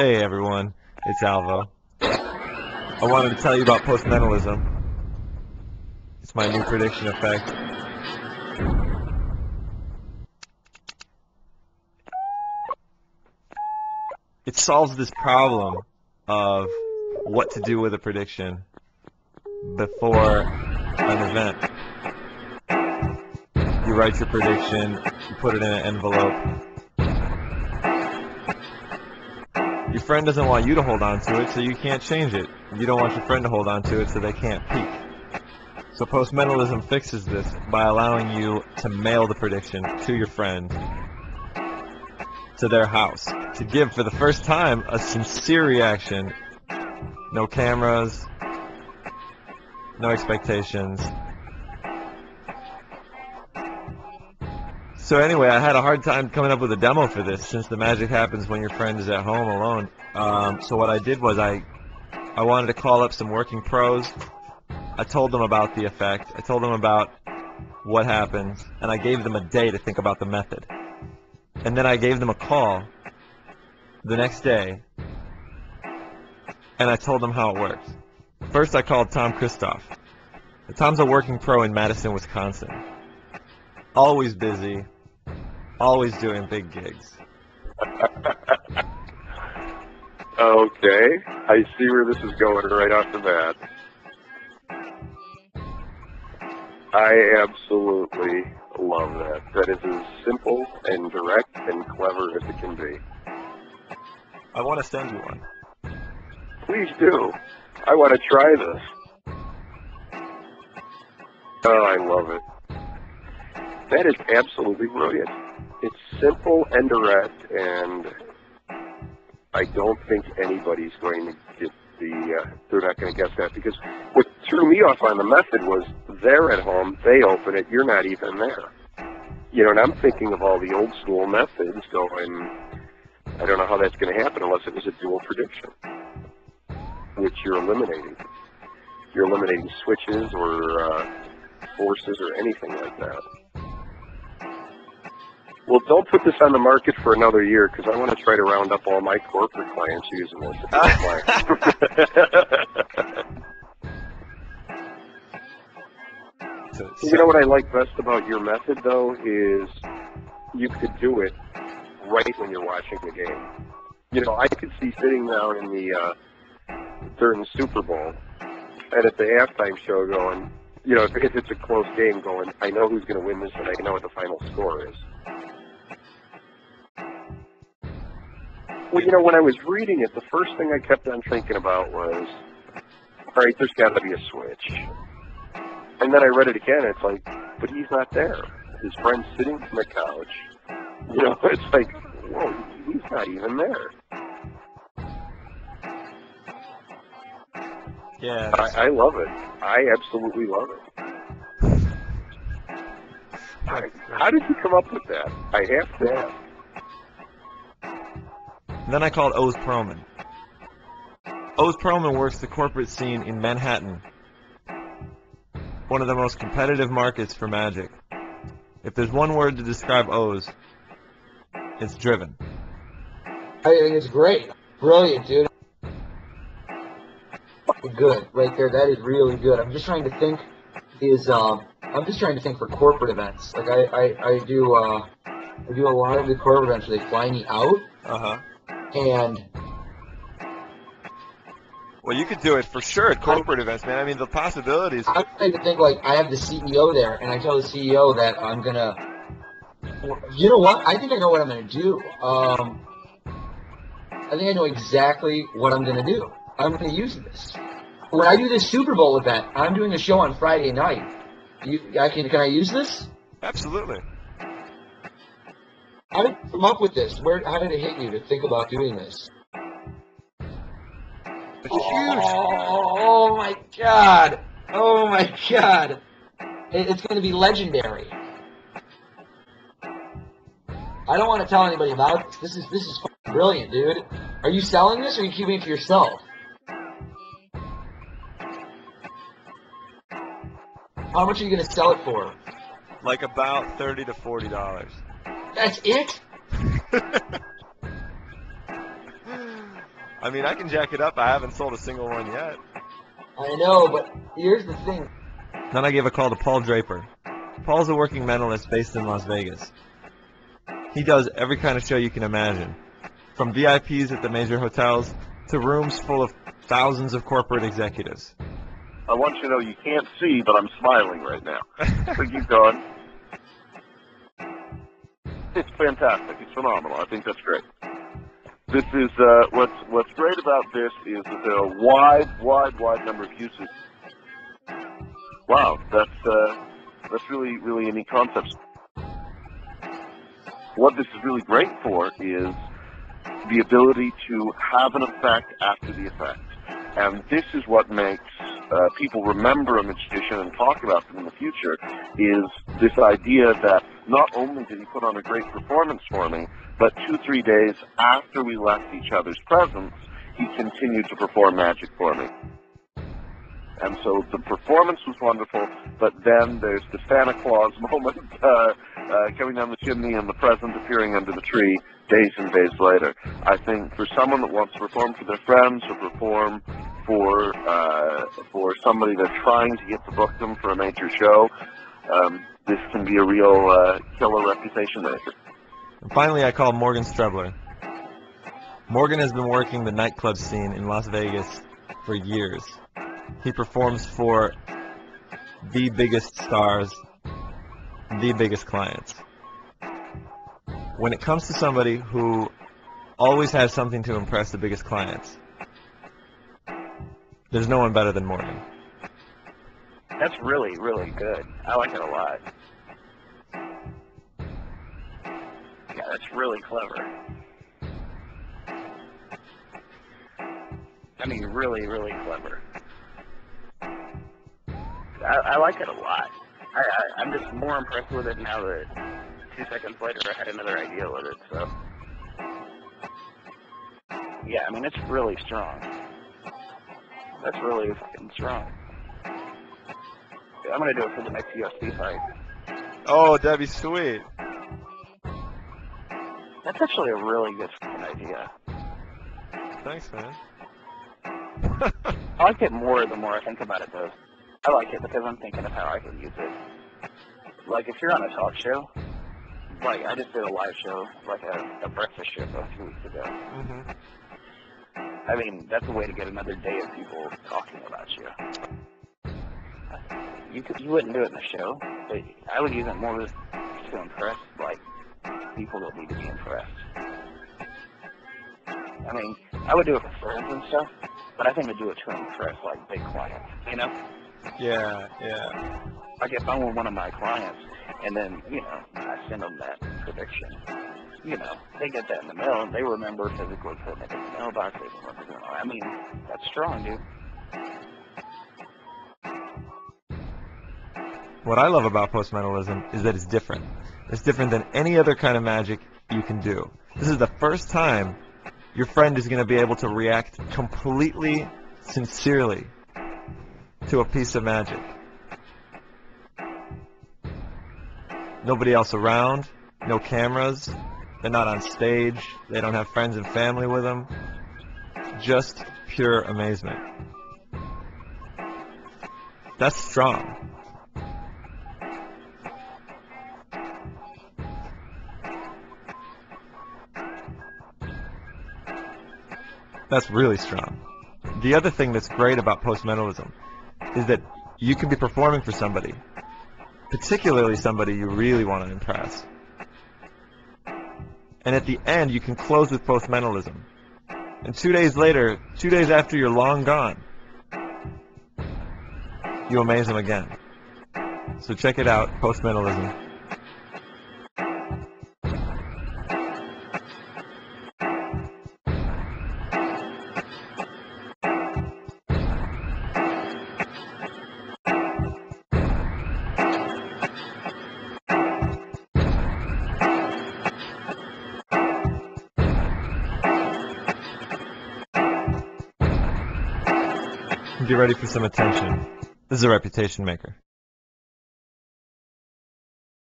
Hey everyone, it's Alvo. I wanted to tell you about postmentalism. It's my new prediction effect. It solves this problem of what to do with a prediction before an event. You write your prediction, you put it in an envelope. Your friend doesn't want you to hold on to it, so you can't change it. You don't want your friend to hold on to it, so they can't peek. So postmentalism fixes this by allowing you to mail the prediction to your friend, to their house, to give for the first time a sincere reaction. No cameras, no expectations. So anyway, I had a hard time coming up with a demo for this, since the magic happens when your friend is at home alone. So what I did was I wanted to call up some working pros. I told them about the effect. I told them about what happens, and I gave them a day to think about the method. And then I gave them a call the next day, and I told them how it works. First, I called Krzystof. Tom's a working pro in Madison, Wisconsin. Always busy, always doing big gigs. Okay, I see where this is going right off the bat. I absolutely love that. That is as simple and direct and clever as it can be. I want to send you one. Please do. I want to try this. Oh, I love it. That is absolutely brilliant. It's simple and direct, and I don't think anybody's going to get they're not going to guess that, because what threw me off on the method was they're at home, they open it, you're not even there. You know, and I'm thinking of all the old school methods going, I don't know how that's going to happen unless it was a dual prediction, which you're eliminating. You're eliminating switches or forces or anything like that. Well, don't put this on the market for another year, because I want to try to round up all my corporate clients using this. You know what I like best about your method, though, is you could do it right when you're watching the game. You know, I could see sitting down in during the Super Bowl, and at the halftime show going, you know, if it's a close game going, I know who's going to win this, and I know what the final score is. Well, you know, when I was reading it, the first thing I kept on thinking about was, all right, there's got to be a switch. And then I read it again, and it's like, but he's not there. His friend's sitting on the couch. You know, it's like, whoa, he's not even there. Yeah. I love it. I absolutely love it. How did you come up with that? I have to ask. Then I called Oz Pearlman. Oz Pearlman works the corporate scene in Manhattan, one of the most competitive markets for magic. If there's one word to describe Oz, it's driven. I think it's great. Brilliant, dude. Good. Right there. That is really good. I'm just trying to think for corporate events. Like I do a lot of the corporate events where they fly me out. Uh-huh. And well, you could do it for sure at corporate events, man. I mean, the possibilities. I'm trying to think, like, I have the CEO there, and I tell the CEO that I'm gonna. You know what? I think I know what I'm gonna do. I think I know exactly what I'm gonna do. I'm gonna use this. When I do this Super Bowl event, I'm doing a show on Friday night. Can I use this? Absolutely. How did you come up with this? How did it hit you to think about doing this? It's huge. Oh my God! Oh my God! It's going to be legendary. I don't want to tell anybody about this. This is fucking brilliant, dude. Are you selling this, or are you keeping it to yourself? How much are you going to sell it for? Like about $30 to $40. That's it? I mean, I can jack it up. I haven't sold a single one yet. I know, but here's the thing. Then I gave a call to Paul Draper. Paul's a working mentalist based in Las Vegas. He does every kind of show you can imagine, from VIPs at the major hotels to rooms full of thousands of corporate executives. I want you to know you can't see, but I'm smiling right now. So keep going. It's fantastic. It's phenomenal. I think that's great. This is what's great about this is that there are a wide number of uses. Wow, that's really a neat concept. What this is really great for is the ability to have an effect after the effect. And this is what makes people remember a magician and talk about them in the future, is this idea that not only did he put on a great performance for me, but 2-3 days after we left each other's presence, he continued to perform magic for me. And so the performance was wonderful, but then there's the Santa Claus moment coming down the chimney and the present appearing under the tree days and days later. I think for someone that wants to perform for their friends or perform for somebody they're trying to get to book them for a major show, this can be a real killer reputation maker. And finally, I called Morgan Strebler. Morgan has been working the nightclub scene in Las Vegas for years. He performs for the biggest stars, the biggest clients. When it comes to somebody who always has something to impress the biggest clients, there's no one better than Morgan. That's really good. I like it a lot. Yeah, that's really clever. I mean, really clever. I like it a lot. I'm just more impressed with it now that 2 seconds later I had another idea with it, so. Yeah, I mean, it's really strong. That's really fucking strong. I'm gonna do it for the next UFC fight. Oh, that'd be sweet. That's actually a really good fucking idea. Thanks, man. I like it more the more I think about it, though. I like it because I'm thinking of how I can use it. Like, if you're on a talk show, like, I just did a live show, like a breakfast show a few weeks ago. Mm-hmm. I mean, that's a way to get another day of people talking about you. You wouldn't do it in a show, but I would use it more to impress, like, people that need to be impressed. I mean, I would do it for friends and stuff, but I think to do it to impress, like, big clients, you know? Yeah. Like, if I'm with one of my clients, and then, you know, I send them that prediction, you know, they get that in the mail, and they remember physically putting it in the mailbox. They remember doing all. I mean, that's strong, dude. What I love about postmentalism is that it's different. It's different than any other kind of magic you can do. This is the first time your friend is going to be able to react completely, sincerely to a piece of magic. Nobody else around, no cameras, they're not on stage, they don't have friends and family with them. Just pure amazement. That's strong. That's really strong. The other thing that's great about postmentalism is that you can be performing for somebody, particularly somebody you really want to impress. And at the end, you can close with postmentalism. And 2 days later, 2 days after you're long gone, you amaze them again. So check it out, postmentalism. Get ready for some attention. This is a reputation maker.